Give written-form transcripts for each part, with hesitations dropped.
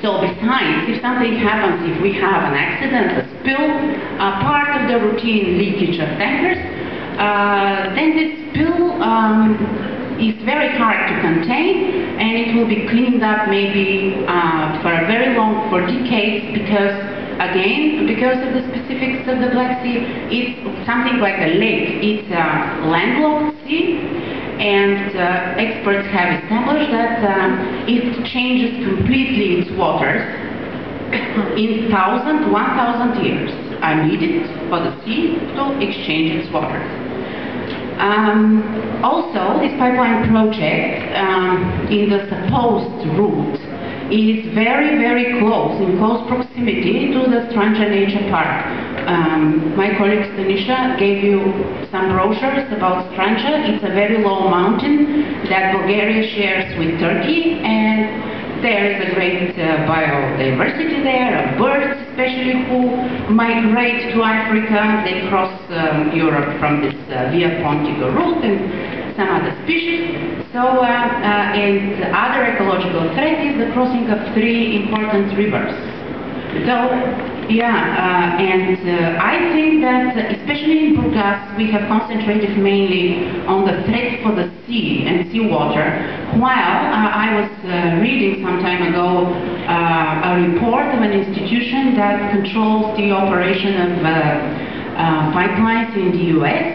So besides, if something happens, if we have an accident, a spill, part of the routine leakage of tankers, then this spill is very hard to contain, and it will be cleaned up maybe for decades, because again, because of the specifics of the Black Sea, it's something like a lake. It's a landlocked sea, and experts have established that it changes completely its waters in 1,000 years are needed for the sea to exchange its waters. Also, this pipeline project in the supposed route is very, very close, in close proximity to the Strandzha Nature Park. My colleague Stanisha gave you some brochures about Strandzha. It's a very low mountain that Bulgaria shares with Turkey, and there is a great biodiversity there, of birds especially who migrate to Africa. They cross Europe from this Via Pontica route, and some other species. So, and other ecological threat is the crossing of 3 important rivers. So, yeah, I think that especially in Burgas we have concentrated mainly on the threat for the sea and seawater, while I was reading some time ago a report of an institution that controls the operation of pipelines in the US,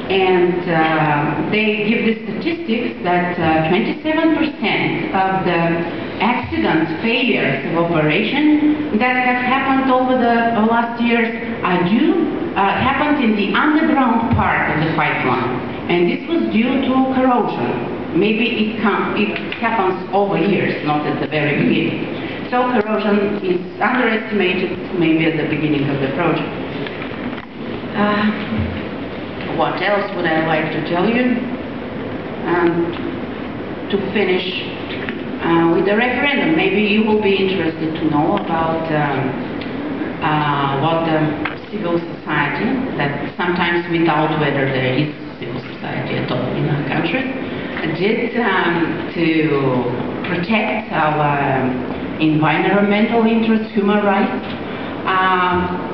and they give the statistics that 27% of the accident failures of operation that have happened over the last years happened in the underground part of the pipeline, and this was due to corrosion. Maybe it happens over years, not at the very beginning. So corrosion is underestimated maybe at the beginning of the project. What else would I like to tell you? To finish with the referendum, maybe you will be interested to know about what the civil society, that sometimes we doubt whether there is civil society at all in our country, did to protect our environmental interests, human rights.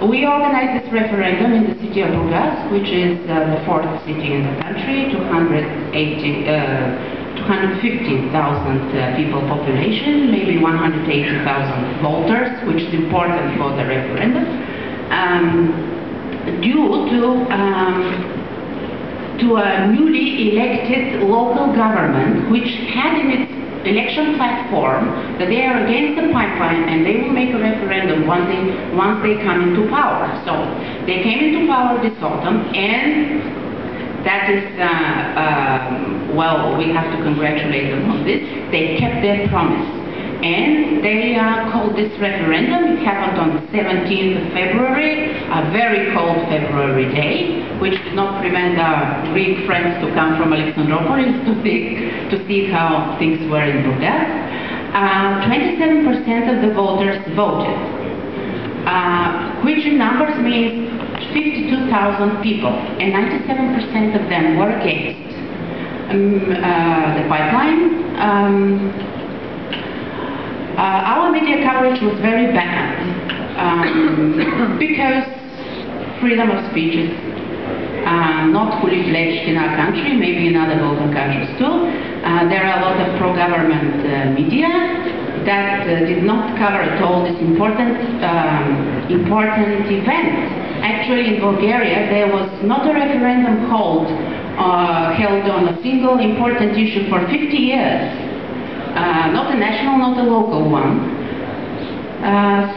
We organized this referendum in the city of Burgas, which is the 4th city in the country, 215,000 people population, maybe 180,000 voters, which is important for the referendum, due to a newly elected local government, which had in its election platform that they are against the pipeline and they will make a referendum once they come into power. So they came into power this autumn, and that is, well, we have to congratulate them on this. They kept their promise, and they called this referendum. It happened on the 17th of February, a very cold February day, which did not prevent our Greek friends to come from Alexandroupolis to see how things were in Burgas. 27% of the voters voted, which in numbers means 52,000 people, and 97% of them were against the pipeline. Our media coverage was very bad because freedom of speech is not fully fledged in our country, maybe in other Balkan countries too. There are a lot of pro-government media that did not cover at all this important event. Actually, in Bulgaria, there was not a referendum held on a single important issue for 50 years. Not a national, not a local one.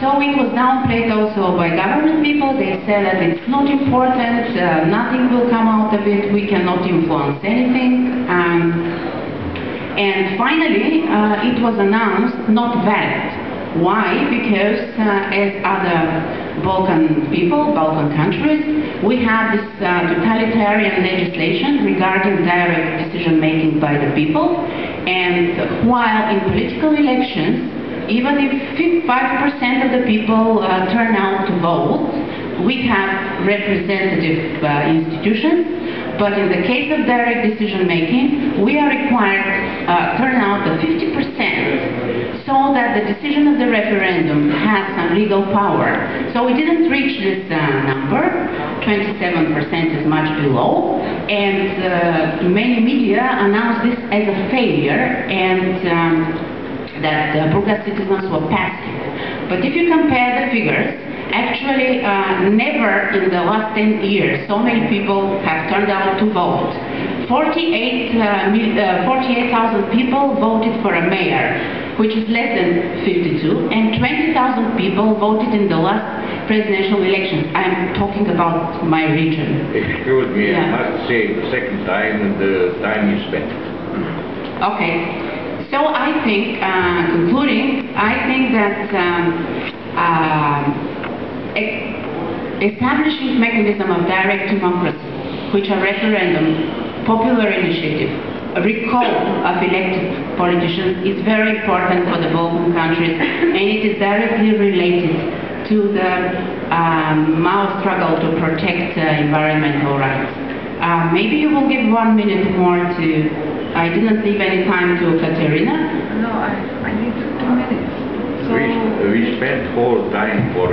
So it was downplayed also by government people. They said that it's not important, nothing will come out of it, we cannot influence anything. And finally, it was announced not valid. Why? Because as other Balkan people, Balkan countries, we have this totalitarian legislation regarding direct decision-making by the people. And while in political elections, even if 5% of the people turn out to vote, we have representative institutions. But in the case of direct decision-making, we are required turnout of 50%. the decision of the referendum has some legal power. So we didn't reach this number. 27% is much below, and many media announced this as a failure, and that Burgas citizens were passive. But if you compare the figures, actually never in the last 10 years so many people have turned out to vote. 48,000 people voted for a mayor, which is less than 52, and 20,000 people voted in the last presidential elections. I'm talking about my region. Excuse me, Yeah. I must say the second time the time you spent. Okay. So I think, concluding, I think that establishing mechanism of direct democracy, which are referendum, popular initiative, a recall of elected politicians is very important for the Balkan countries, and it is directly related to the Mao struggle to protect environmental rights. Maybe you will give 1 minute more to, I didn't leave any time to Katerina. No, I need 2 minutes. So We spent whole time for